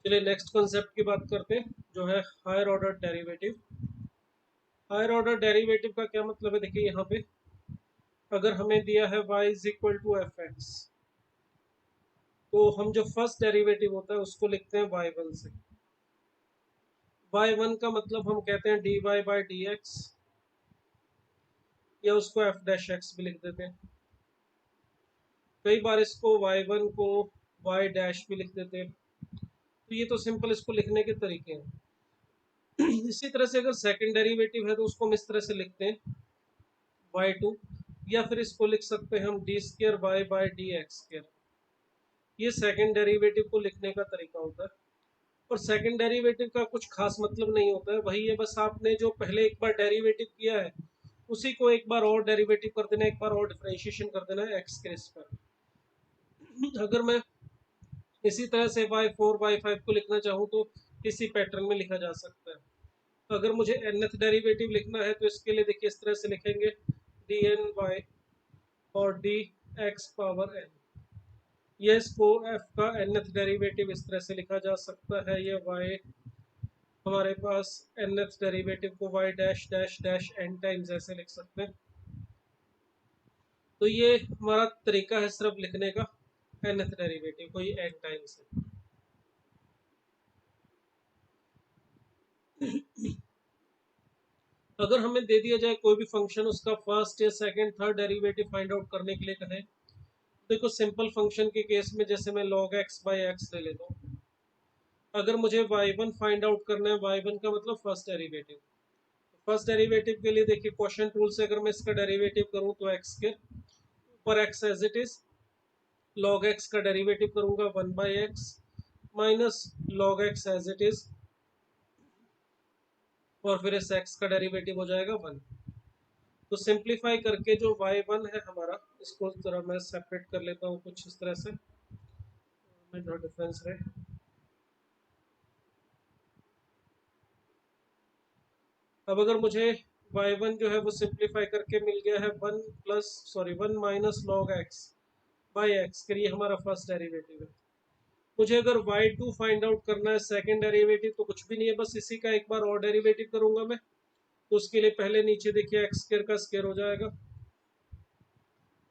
चलिए next concept की बात करते हैं, जो है higher order derivative. Higher order derivative का क्या मतलब है? देखिए यहाँ पे अगर हमें दिया है y is equal to F X, तो हम जो फर्स्ट डेरिवेटिव होता है उसको लिखते हैं y1 से। y1 का मतलब हम कहते हैं dy बाई डी एक्स, या उसको एफ डैश एक्स भी लिख देते हैं। कई बार इसको y1 को y डैश भी लिख देते हैं। तो ये तो सिंपल इसको लिखने के तरीके हैं। इसी तरह से अगर सेकंड डेरिवेटिव है तो उसको हम इस तरह से लिखते हैं y2, या फिर इसको लिख सकते हैं हम d square y by d x square. ये सेकंड डेरिवेटिव को लिखने का तरीका होता है। और सेकंड डेरिवेटिव का कुछ खास मतलब नहीं होता है, वही है बस आपने जो पहले एक बार डेरिवेटिव किया है उसी को एक बार और डेरिवेटिव कर देना, एक बार और डिफरेंशिएशन कर देना है एक्स के रिस्पेक्ट। अगर मैं इसी तरह से y4 y5 को लिखना चाहूँ तो इसी पैटर्न में लिखा जा सकता है। तो अगर मुझे nth डेरिवेटिव लिखना है तो इसके लिए देखिए इस तरह से लिखेंगे dny और dx पावर n। ये इसको f का nth डेरिवेटिव इस तरह से लिखा जा सकता है। ये y हमारे पास nth डेरिवेटिव को y dash dash dash n times ऐसे लिख सकते हैं। तो ये हमारा तरीका है सिर्फ लिखने का, nth डेरिवेटिव को ये n टाइम्स है। अगर हमें दे दिया जाए कोई भी फंक्शन, उसका फर्स्ट या second third derivative find out करने के लिए कहें, देखो सिंपल फंक्शन के केस में जैसे मैं log x बाई एक्स ले लेता हूँ। अगर मुझे y1 फाइंड आउट करना है, y1 का मतलब फर्स्ट डेरिवेटिव, फर्स्ट डेरिवेटिव के लिए देखिए क्वोशिएंट रूल से अगर मैं इसका डेरिवेटिव करूँ तो x के ऊपर x as it is, log x का डेरिवेटिव करूंगा 1 by x minus log x as it is, और फिर इस x का डेरिवेटिव हो जाएगा 1। तो सिंप्लीफाई करके जो y1 है हमारा, इसको जरा मैं सेपरेट कर लेता हूँ कुछ इस तरह से, जो डिफरेंस है। अब अगर मुझे y1 जो है वो सिंप्लीफाई करके मिल गया है 1 minus log x by x, ये हमारा फर्स्ट डेरिवेटिव है। मुझे अगर y2 फाइंड आउट करना है सेकंड डेरिवेटिव, तो कुछ भी नहीं है, बस इसी का एक बार और डेरिवेटिव करूंगा मैं। तो उसके लिए पहले नीचे देखिए एक्स स्क्र का स्क्र हो जाएगा,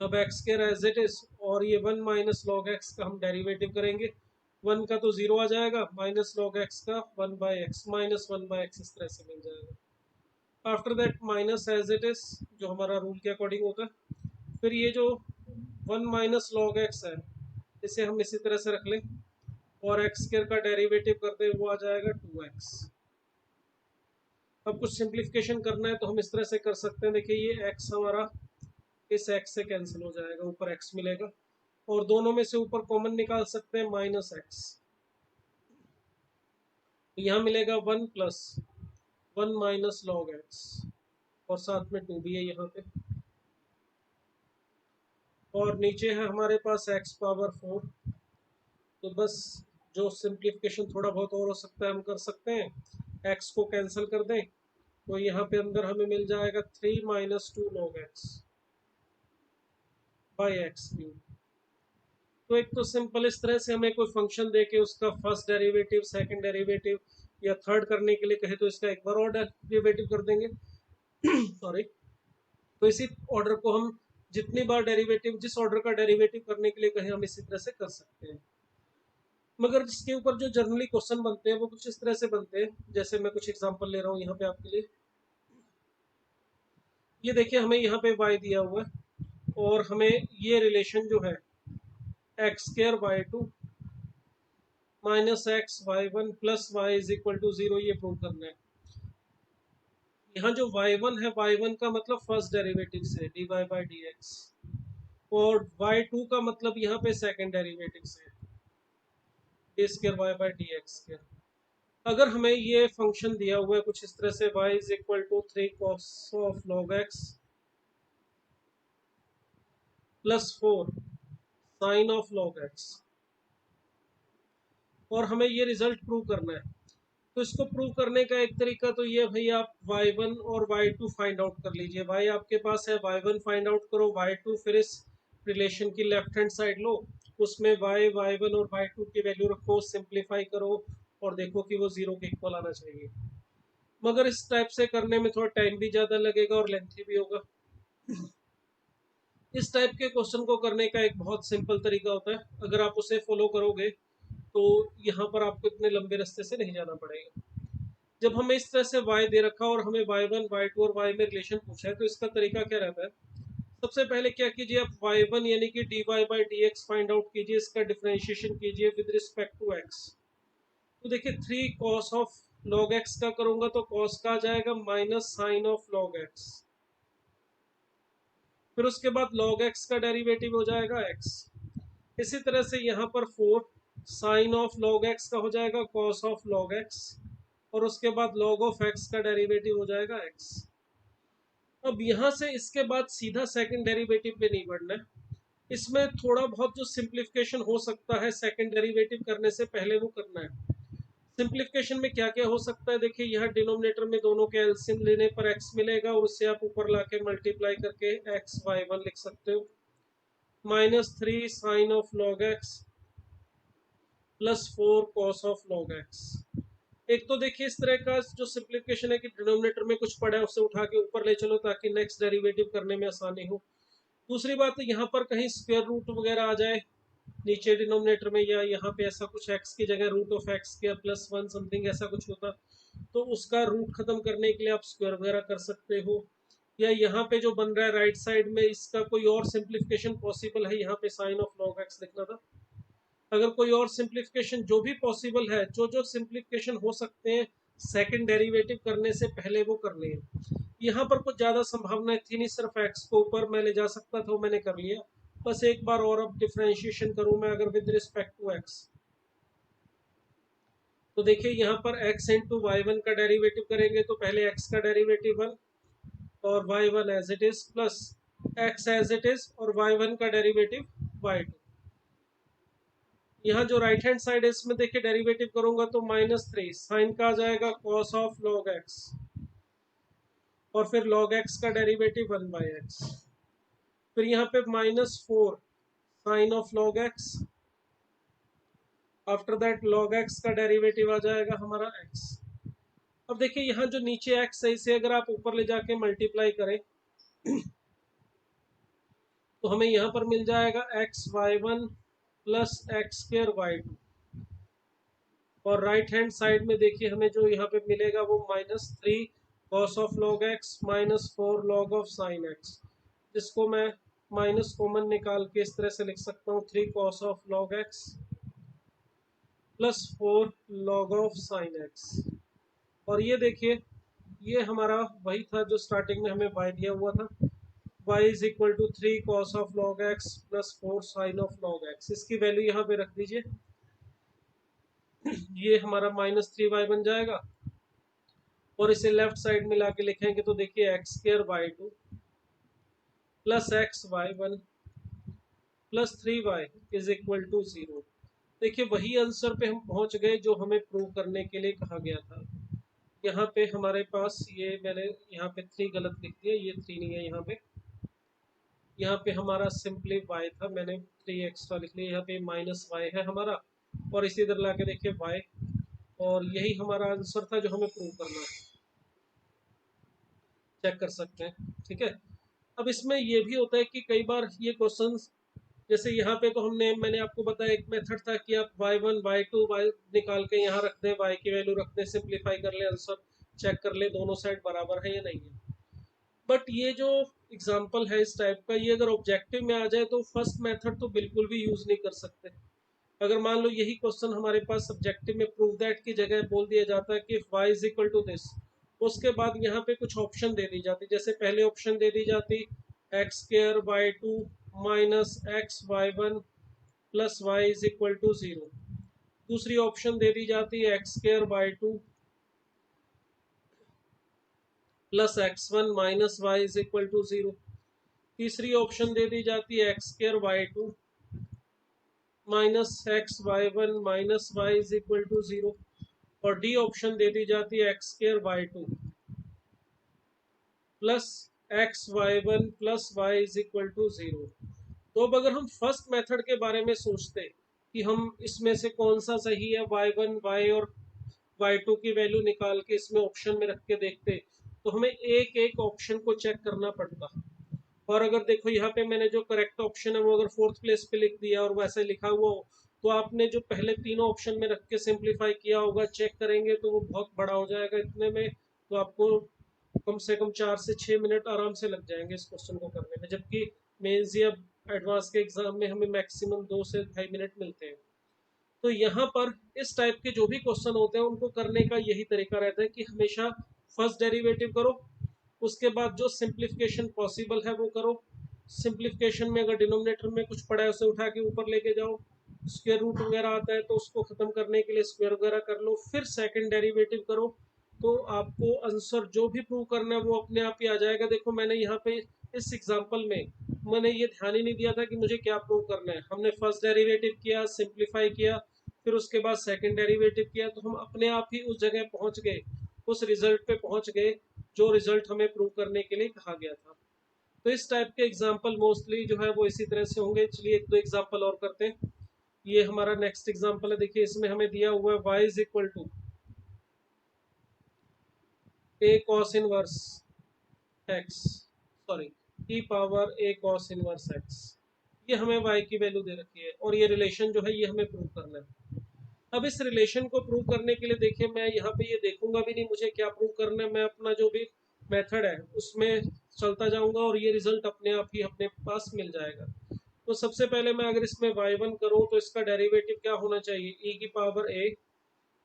अब x square as it is, और ये 1 माइनस लॉग एक्स का हम डेरिवेटिव करेंगे। 1 का तो 0 आ जाएगा, माइनस लॉग एक्स का 1 by x minus 1 by x इस तरह से मिल जाएगा। After that minus as it is, जो हमारा रूल के अकॉर्डिंग होता है। फिर ये जो 1 माइनस लॉग एक्स है, इसे हम इसी तरह से रख लें, और एक्स स्क्र का डेरिवेटिव करते हैं वो आ जाएगा 2x। अब कुछ सिंप्लीफिकेशन करना है तो हम इस तरह से कर सकते हैं, देखिए ये x हमारा इस x से कैंसिल हो जाएगा, ऊपर x मिलेगा, और दोनों में से ऊपर कॉमन निकाल सकते हैं माइनस एक्स। यहाँ मिलेगा 1 प्लस 1 माइनस लॉग एक्स, और साथ में 2 भी है यहाँ पे, और नीचे है हमारे पास x पावर 4। तो बस जो सिंप्लीफिकेशन थोड़ा बहुत और हो सकता है हम कर सकते हैं, x को कैंसिल कर दें तो यहाँ पे अंदर हमें मिल जाएगा 3 minus 2 log x by x cube. तो एक तो सिंपल इस तरह से हमें कोई फंक्शन दे के उसका फर्स्ट डेरिवेटिव सेकंड डेरिवेटिव या थर्ड करने के लिए कहे तो इसका एक बार और डेरिवेटिव कर देंगे। सॉरी। तो इसी ऑर्डर को हम जितनी बार डेरिवेटिव, जिस ऑर्डर का डेरिवेटिव करने के लिए कहे हम इसी तरह से कर सकते हैं। मगर इसके ऊपर जो जनरली क्वेश्चन बनते हैं वो कुछ इस तरह से बनते हैं, जैसे मैं कुछ एग्जांपल ले रहा हूँ यहाँ पे आपके लिए। ये देखिए हमें यहाँ पे y दिया हुआ है, और हमें ये रिलेशन जो है x square y two minus x y one plus y is equal to 0 ये प्रूव करना है। यहाँ जो y1 है, y1 का मतलब फर्स्ट डेरिवेटिव से dy बाई डी एक्स, और y2 का मतलब यहाँ पे सेकंड डेरिवेटिव से d square y by d x square. अगर हमें ये फंक्शन दिया हुआ है कुछ इस तरह से y is equal to 3 cos of log x plus 4 sine of log x, और हमें ये रिजल्ट प्रूव करना है। तो इसको प्रूव करने का एक तरीका तो ये भाई, आप y1 और y2 फाइंड आउट कर लीजिए। y आपके पास है, y1 फाइंड आउट करो, y2 फिर इस रिलेशन की लेफ्ट हैंड साइड लो, उसमें y y1 और y2 की वैल्यू रखो, सिंप्लीफाई करो, और देखो कि वो 0 के इक्वल आना चाहिए। मगर इस टाइप से करने में थोड़ा टाइम भी ज़्यादा लगेगा और लेंथी भी होगा। इस टाइप के क्वेश्चन को करने का एक बहुत सिंपल तरीका होता है, अगर आप उसे फॉलो करोगे तो यहाँ पर आपको इतने लंबे रास्ते से नहीं जाना पड़ेगा। जब हमें इस तरह से y दे रखा और हमें y1 y2 और y में रिलेशन पूछा है तो इसका तरीका क्या रहता है। सबसे पहले क्या कीजिए, आप y1 यानी कि dy by d x find out कीजिए, इसका डिफरेंशिएशन कीजिए विद रिस्पेक्ट टू x। तो देखिए 3 cos ऑफ log x का करूंगा तो cos का आ जाएगा minus sine of log x। फिर उसके बाद log x का डेरिवेटिव हो जाएगा x। इसी तरह से यहाँ पर 4 साइन ऑफ log x का हो जाएगा cos ऑफ log x, और उसके बाद log ऑफ x का डेरिवेटिव हो जाएगा x। अब यहाँ से इसके बाद सीधा सेकंड डेरिवेटिव पे नहीं बढ़ना है, इसमें थोड़ा बहुत जो सिंप्लीफिकेशन हो सकता है सेकंड डेरिवेटिव करने से पहले वो करना है। सिंप्लीफिकेशन में क्या क्या हो सकता है, देखिए यहाँ डिनोमिनेटर में दोनों के एलसीएम लेने पर x मिलेगा और उससे आप ऊपर लाके मल्टीप्लाई करके x y1 लिख सकते हो, -3 sine of log x +4 cos of log x। एक तो देखिए इस तरह का जो सिंप्लीफिकेशन है कि डिनोमिनेटर में कुछ पड़ा है उसे उठा के ऊपर ले चलो ताकि नेक्स्ट डेरिवेटिव करने में आसानी हो। दूसरी बात यहाँ पर कहीं स्क्वायर रूट वगैरह आ जाए नीचे डिनोमिनेटर में, या यहाँ पे ऐसा कुछ x की जगह रूट ऑफ x के +1 समथिंग ऐसा कुछ होता तो उसका रूट खत्म करने के लिए आप स्क्वायर वगैरह कर सकते हो। या यहाँ पे जो बन रहा है राइट साइड में इसका कोई और सिंप्लीफिकेशन पॉसिबल है, यहाँ पे साइन ऑफ log x लिखना था। अगर कोई और सिंप्लीफिकेशन जो भी पॉसिबल है, जो जो सिंप्लीफिकेशन हो सकते हैं सेकंड डेरिवेटिव करने से पहले वो करने हैं। यहाँ पर कुछ ज़्यादा संभावना थी नहीं, सिर्फ x को ऊपर मैं ले जा सकता था, मैंने कर लिया। बस एक बार और अब डिफरेंशिएशन करूँ मैं अगर विद रिस्पेक्ट टू x, तो देखिए यहाँ पर x इंटू y1 का डेरिवेटिव करेंगे तो पहले x का डेरिवेटिव 1 और y1 as it is plus x as it is और y1 का डेरिवेटिव y2। यहाँ जो राइट हैंड साइड है इसमें देखिए डेरिवेटिव करूंगा तो -3 साइन का आ जाएगा cos ऑफ log x और फिर log x का डेरिवेटिव 1/x। फिर यहाँ पे -4 sine of log x, after that log x का डेरिवेटिव आ जाएगा हमारा x। अब देखिए यहाँ जो नीचे x है इसे अगर आप ऊपर ले जाके मल्टीप्लाई करें तो हमें यहाँ पर मिल जाएगा xy1 प्लस x2y2, और राइट हैंड साइड में देखिए हमें जो यहाँ पे मिलेगा वो -3 cos of log x -4 log of sin x, जिसको मैं माइनस कॉमन निकाल के इस तरह से लिख सकता हूँ 3 cos of log x +4 log of sin x। और ये देखिए ये हमारा वही था जो स्टार्टिंग में हमें y दिया हुआ था, y is equal to 3 cos of log x +4 sin of log x। इसकी वैल्यू यहाँ पे रख दीजिए, ये हमारा -3y बन जाएगा, और इसे लेफ्ट साइड में लाके लिखेंगे तो देखिए x2y2 plus xy1 plus 3y is equal to 0। देखिए वही आंसर पे हम पहुंच गए जो हमें प्रूव करने के लिए कहा गया था। यहाँ पे हमारे पास ये मैंने यहाँ पे 3 गलत लिख दिया, ये 3 नहीं है यहाँ पे हमारा सिंपली y था, मैंने 3 एक्स्ट्रा लिख लिया, यहाँ पे -y है हमारा, और इसी तरह लाके देखिए y, और यही हमारा आंसर था जो हमें प्रूव करना है, चेक कर सकते हैं। ठीक है, अब इसमें ये भी होता है कि कई बार ये क्वेश्चंस जैसे यहाँ पे तो मैंने आपको बताया एक मेथड था कि आप y1 y2 y निकाल के यहाँ रख दें, y की वैल्यू रख दें, सिंप्लीफाई कर ले, आंसर चेक कर ले दोनों साइड बराबर है या नहीं है। बट ये जो एग्जांपल है इस टाइप का, ये अगर ऑब्जेक्टिव में आ जाए तो फर्स्ट मेथड तो बिल्कुल भी यूज नहीं कर सकते। अगर मान लो यही क्वेश्चन हमारे पास सब्जेक्टिव में प्रूव दैट की जगह बोल दिया जाता है कि y is equal to this, उसके बाद यहाँ पे कुछ ऑप्शन दे दी जाती, जैसे पहले ऑप्शन दे दी जाती x2y2 minus xy1 plus y is equal to 0। दूसरी ऑप्शन दे दी जाती है x2y2 plus x1 minus y is equal to 0। तीसरी ऑप्शन दे दी जाती है x2y2 minus xy1 minus y is equal to 0। और डी ऑप्शन दे दी जाती है x2y2 plus xy1 plus y is equal to 0। तो अब अगर हम फर्स्ट मेथड के बारे में सोचते कि हम इसमें से कौन सा सही है, y1 y और y2 की वैल्यू निकाल के इसमें ऑप्शन में रख के देखते तो हमें एक एक ऑप्शन को चेक करना पड़ता। और अगर देखो यहाँ पे मैंने जो करेक्ट ऑप्शन है वो अगर फोर्थ प्लेस पे लिख दिया और वैसे लिखा हुआ हो, तो आपने जो पहले तीनों ऑप्शन में रख के सिंप्लीफाई किया होगा चेक करेंगे तो वो बहुत बड़ा हो जाएगा इतने में, तो आपको कम से कम 4 से 6 मिनट आराम से लग जाएंगे इस क्वेश्चन को करने में, जबकि मेंस या एडवांस के एग्जाम में हमें मैक्सिमम 2 से 2.5 मिनट मिलते हैं। तो यहाँ पर इस टाइप के जो भी क्वेश्चन होते हैं उनको करने का यही तरीका रहता है कि हमेशा फर्स्ट डेरिवेटिव करो, उसके बाद जो सिंप्लीफिकेशन पॉसिबल है वो करो। सिंप्लीफिकेशन में अगर डिनोमिनेटर में कुछ पड़ा है उसे उठा के ऊपर लेके जाओ, स्क्वायर रूट वगैरह आता है तो उसको खत्म करने के लिए स्क्वायर वगैरह कर लो, फिर सेकंड डेरिवेटिव करो, तो आपको आंसर जो भी प्रूव करना है वो अपने आप ही आ जाएगा। देखो मैंने यहाँ पे इस एग्जांपल में मैंने ये ध्यान ही नहीं दिया था कि मुझे क्या प्रूव करना है। हमने फर्स्ट डेरिवेटिव किया, सिंप्लीफाई किया, फिर उसके बाद सेकंड डेरिवेटिव किया, तो हम अपने आप ही उस जगह पहुंच गए, उस रिजल्ट पे पहुंच गए जो रिजल्ट हमें प्रूव करने के लिए कहा गया था। तो इस टाइप के एग्जाम्पल मोस्टली जो है वो इसी तरह से होंगे। चलिए एक दो एग्जाम्पल और करते हैं। ये हमारा नेक्स्ट एग्जाम्पल है, देखिए इसमें हमें दिया हुआ है y is equal to a cos inverse x, sorry e power a cos inverse x, ये हमें y की वैल्यू दे रखी है और ये रिलेशन जो है ये हमें प्रूव करना है। अब इस रिलेशन को प्रूव करने के लिए देखिए मैं यहाँ पे ये देखूंगा भी नहीं मुझे क्या प्रूव करना है, मैं अपना जो भी मेथड है उसमें चलता जाऊंगा और ये रिजल्ट अपने आप ही अपने पास मिल जाएगा। तो सबसे पहले मैं अगर इसमें y1 करूँ तो इसका डेरिवेटिव क्या होना चाहिए, e की power a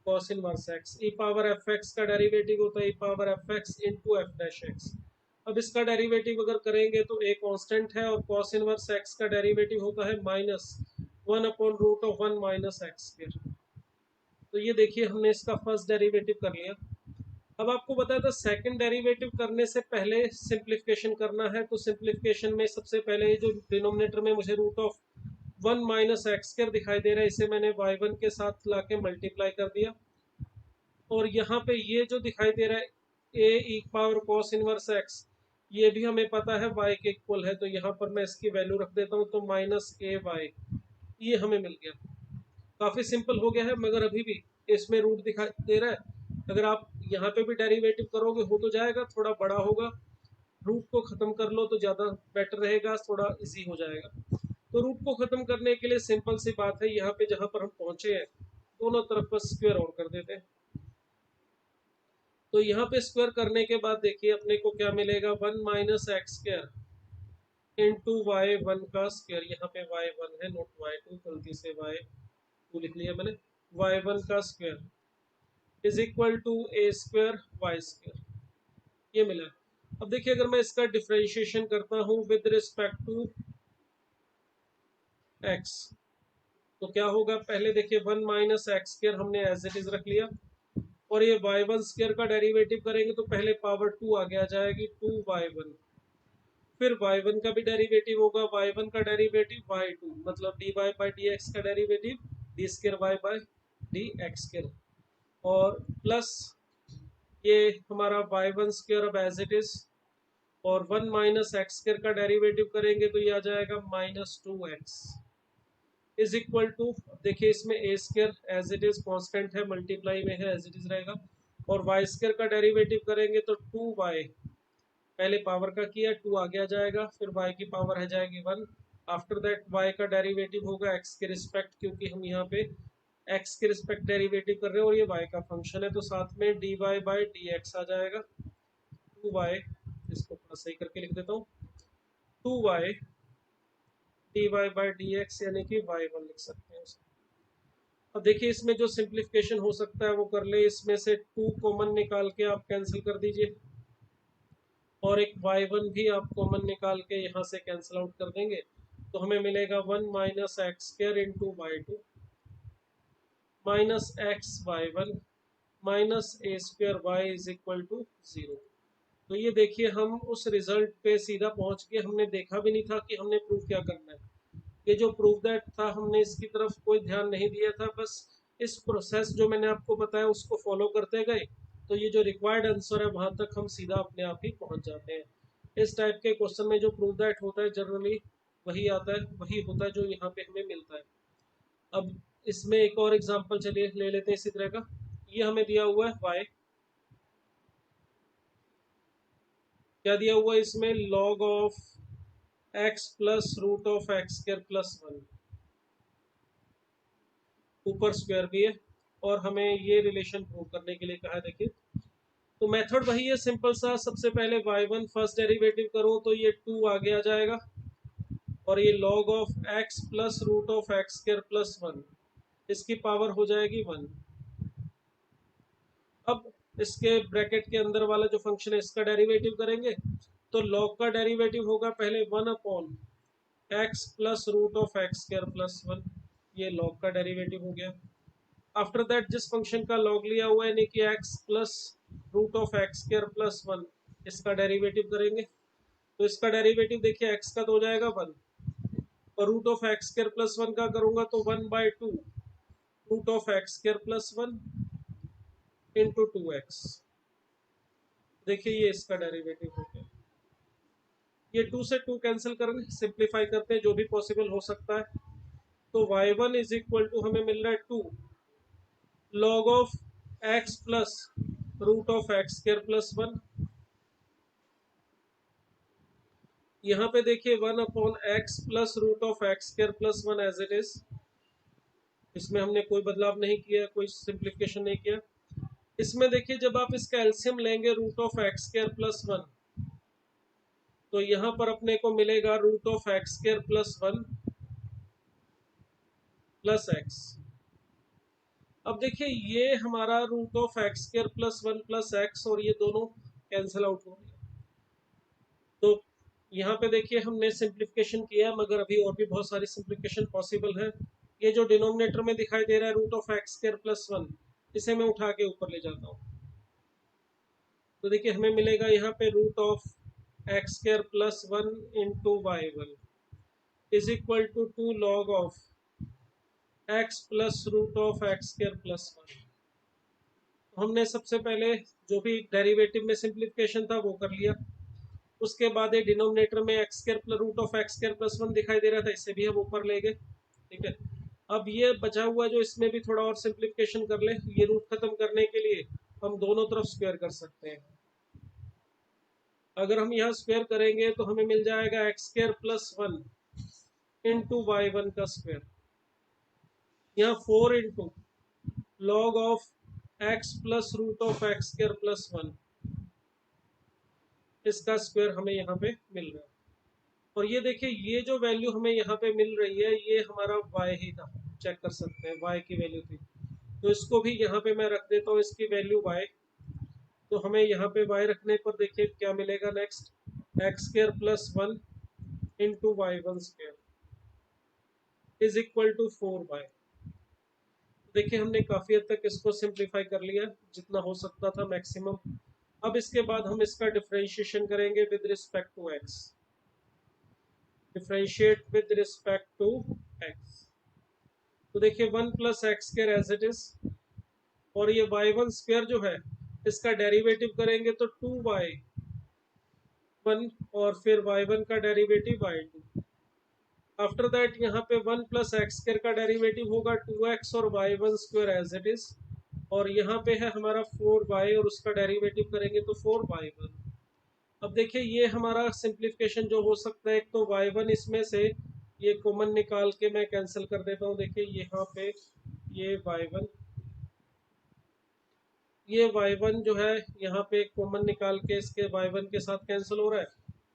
cos inverse x, e power F x का डेरिवेटिव होता है e power F x into F dash x. अब इसका डेरिवेटिव अगर करेंगे तो a कांस्टेंट है और cos इनवर्स x का डेरिवेटिव होता है -1/√1 माइनस एक्स स्क्वायर। तो ये देखिए हमने इसका फर्स्ट डेरिवेटिव कर लिया। अब आपको बताया था सेकंड डेरिवेटिव करने से पहले सिंप्लीफिकेशन करना है, तो सिंप्लीफिकेशन में सबसे पहले जो डिनोमिनेटर में मुझे √1 माइनस एक्स स्क्वायर दिखाई दे रहा है इसे मैंने y1 के साथ लाके मल्टीप्लाई कर दिया, और यहाँ पे ये जो दिखाई दे रहा है a E power cos inverse x, ये भी हमें पता है y के इक्वल है, तो यहाँ पर मैं इसकी वैल्यू रख देता हूँ, तो -ay ये हमें मिल गया। काफी सिंपल हो गया है, मगर अभी भी इसमें रूट दिखाई दे रहा है। अगर आप यहाँ पे भी डेरिवेटिव करोगे हो तो जाएगा, थोड़ा बड़ा होगा, रूट को खत्म कर लो तो ज्यादा बेटर रहेगा, थोड़ा इजी हो जाएगा। तो रूट को खत्म करने के लिए सिंपल सी बात है, यहाँ पे जहां पर हम पहुंचे हैं दोनों तरफ बस स्क्वायर और कर देते हैं। तो यहाँ पे स्क्वायर करने के बाद देखिए अपने को क्या मिलेगा, 1 minus x square into y1 का स्क्वायर, यहाँ पे y1 है नोट y2, गलती से y2 लिख लिया मैंने, y1 का square is equal to a square y square, ये मिला। अब देखिए अगर मैं इसका डिफरेंशिएशन करता हूँ विद रिस्पेक्ट टू x, तो क्या होगा, पहले देखिए 1 माइनस एक्स स्क्वायर हमने एज इट इज रख लिया, और ये y1 स्क्वायर का डेरिवेटिव करेंगे तो पहले पावर 2 आगे आ जाएगी 2y1, फिर y1 का भी डेरिवेटिव होगा, y1 का डेरिवेटिव y2 मतलब dy बाई डी एक्स का derivative d square y by d x square, और प्लस ये हमारा y1 स्क्वायर अब एज इट इज, और 1 माइनस एक्स स्क्वायर का डेरिवेटिव करेंगे तो ये आ जाएगा -2x इज इक्वल टू, देखिए इसमें A square as it is constant है, मल्टीप्लाई में है एज इट इज रहेगा, और वाई स्क्वायर का डेरिवेटिव करेंगे तो 2y, पहले पावर का किया 2 आगे आ जाएगा, फिर y की पावर है जाएगी 1, आफ्टर दैट y का डेरिवेटिव होगा x के रिस्पेक्ट, क्योंकि हम यहाँ पे x के रिस्पेक्ट डेरिवेटिव कर रहे हैं और ये y का फंक्शन है, तो साथ में dy बाई डी एक्स आ जाएगा 2y, इसको थोड़ा सही करके लिख देता हूँ, 2y dy by d x यानी कि y1 लिख सकते हैं उसे। अब देखिए इसमें जो सिंप्लीफिकेशन हो सकता है वो कर ले, इसमें से 2 कॉमन निकाल के आप कैंसिल कर दीजिए, और एक y1 भी आप कॉमन निकाल के यहाँ से कैंसिल आउट कर देंगे, तो हमें मिलेगा 1 minus x square into y2 minus x y1 minus a square y is equal to 0। तो ये देखिए हम उस रिजल्ट पे सीधा पहुंच के, हमने देखा भी नहीं था कि हमने प्रूफ क्या करना है, ये जो प्रूफ दैट था हमने इसकी तरफ कोई ध्यान नहीं दिया था, बस इस प्रोसेस जो मैंने आपको बताया उसको फॉलो करते गए, तो ये जो रिक्वायर्ड आंसर है वहां तक हम सीधा अपने आप ही पहुंच जाते हैं। इस टाइप के क्वेश्चन में जो प्रूफ दैट होता है जनरली वही आता है, वही होता है जो यहाँ पे हमें मिलता है। अब इसमें एक और एग्जांपल चलिए ले लेते हैं इसी तरह का। ये हमें दिया हुआ है y, क्या दिया हुआ है इसमें, log of x plus root of x square plus 1, ऊपर स्क्वायर भी है, और हमें ये रिलेशन प्रूव करने के लिए कहा है। देखिए तो मेथड वही है सिंपल सा, सबसे पहले y1 फर्स्ट डेरिवेटिव करो तो ये 2 आगे आ जाएगा, और ये log of x plus root of x square plus 1, इसकी पावर हो जाएगी 1। अब इसके ब्रैकेट के अंदर वाला जो फंक्शन है इसका डेरिवेटिव करेंगे, तो log का डेरिवेटिव होगा पहले 1 upon x plus root of x square plus 1, ये log का डेरिवेटिव हो गया। आफ्टर दैट जिस फंक्शन का log लिया हुआ है यानी कि x plus root of x square plus 1, इसका डेरिवेटिव करेंगे, तो इसका डेरिवेटिव देखिए x का तो हो जाएगा 1, और root of x square plus 1 का करूंगा तो 1/2 root of x square plus 1 into 2x। देखिए ये इसका डेरिवेटिव हो गया। ये 2 से 2 कैंसिल करेंगे, सिंप्लीफाई करते हैं जो भी पॉसिबल हो सकता है, तो y1 इज इक्वल टू हमें मिल रहा है 2 log of x plus root of x square plus 1, यहाँ पे देखिए 1 upon x plus root of x square plus 1 as it is, इसमें हमने कोई बदलाव नहीं किया, कोई सिंप्लीफिकेशन नहीं किया। इसमें देखिए जब आप इसका एलसीएम लेंगे root of x square plus 1, तो यहाँ पर अपने को मिलेगा root of x square plus 1 plus x. अब देखिए ये हमारा root of x square plus 1 plus x, और ये दोनों कैंसिल आउट हो रही है, तो यहाँ पे देखिए हमने सिंप्लीफिकेशन किया, मगर अभी और भी बहुत सारी सिंप्लीफिकेशन पॉसिबल है। ये जो डिनोमिनेटर में दिखाई दे रहा है root of x square plus 1, इसे मैं उठा के ऊपर ले जाता हूँ, तो देखिए हमें मिलेगा यहाँ पे root of x square plus 1 into y1 is equal to 2 log of x plus root of x square plus 1। हमने सबसे पहले जो भी डेरिवेटिव में सिंप्लीफिकेशन था वो कर लिया, उसके बाद ये डिनोमिनेटर में x square plus root of x square plus 1 दिखाई दे रहा था, इसे भी हम ऊपर ले गए। ठीक है, अब ये बचा हुआ जो इसमें भी थोड़ा और सिंप्लीफिकेशन कर ले, ये रूट खत्म करने के लिए हम दोनों तरफ स्क्वायर कर सकते हैं। अगर हम यहाँ स्क्वायर करेंगे तो हमें मिल जाएगा x square plus 1 into y1 का स्क्वायर, यहाँ 4 into log of x plus root of x square plus 1, इसका स्क्वायर हमें यहाँ पे मिल रहा है। और ये देखिए ये जो वैल्यू हमें यहाँ पे मिल रही है ये हमारा y ही था, चेक कर सकते हैं y की वैल्यू थी, तो इसको भी यहाँ पे मैं रख देता हूँ, इसकी वैल्यू y, तो हमें यहाँ पे y रखने पर देखिए क्या मिलेगा next, x square plus 1 into y1 square is equal to 4y। देखिए हमने काफी हद तक इसको सिंप्लीफाई कर लिया जितना हो सकता था मैक्सिमम। अब इसके बाद हम इसका डिफरेंशिएशन करेंगे with respect to x, differentiate with respect to x, तो देखिए 1 plus x square as it is, और ये y1 स्क्वायर जो है इसका डेरिवेटिव करेंगे तो 2y1 और फिर y1 का डेरिवेटिव y2। आफ्टर दैट यहाँ पे 1 प्लस एक्स स्क्वायर का डेरिवेटिव होगा 2x और y1 square as it is, और यहाँ पे है हमारा 4y और उसका डेरिवेटिव करेंगे तो 4y1। अब देखिए ये हमारा सिंप्लीफिकेशन जो हो सकता है, एक तो y1 इसमें से ये कॉमन निकाल के मैं कैंसिल कर देता हूँ, देखिए यहाँ पे ये y1 जो है यहाँ पे कॉमन निकाल के इसके y1 के साथ कैंसिल हो रहा है,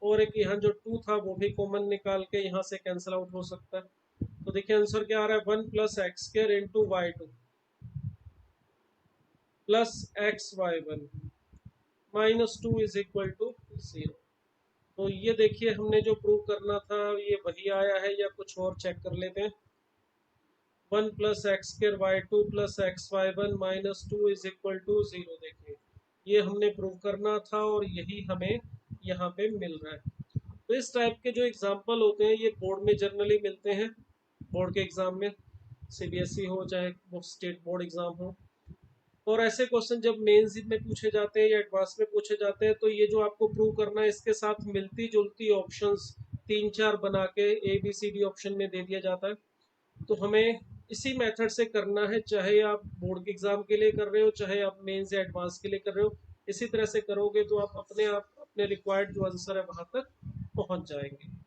और एक यहाँ जो 2 था वो भी कॉमन निकाल के यहाँ से कैंसिल आउट हो सकता है। तो देखिए आंसर क्या आ रहा है, 1 plus x square into y2 plus x y1 minus 2 is equal to 0। तो ये देखिए हमने जो प्रूव करना था ये वही आया है, या कुछ और चेक कर लेते हैं। 1 plus x square y2 plus x y1 minus 2 is equal to 0। देखिए ये हमने प्रूव करना था और यही हमें यहाँ पे मिल रहा है। तो इस टाइप के जो एग्जाम्पल होते हैं ये बोर्ड में जनरली मिलते हैं, बोर्ड के एग्जाम में, सीबीएसई हो चाहे वो स्टेट बोर्ड एग्जाम हो। और ऐसे क्वेश्चन जब मेंस में पूछे जाते हैं या एडवांस में पूछे जाते हैं, तो ये जो आपको प्रूव करना है इसके साथ मिलती जुलती ऑप्शंस 3-4 बना के ABCD ऑप्शन में दे दिया जाता है, तो हमें इसी मेथड से करना है, चाहे आप बोर्ड के एग्जाम के लिए कर रहे हो, चाहे आप मेंस या एडवांस के लिए कर रहे हो। इसी तरह से करोगे तो आप अपने रिक्वायर्ड जो आंसर है वहां तक पहुंच जाएंगे।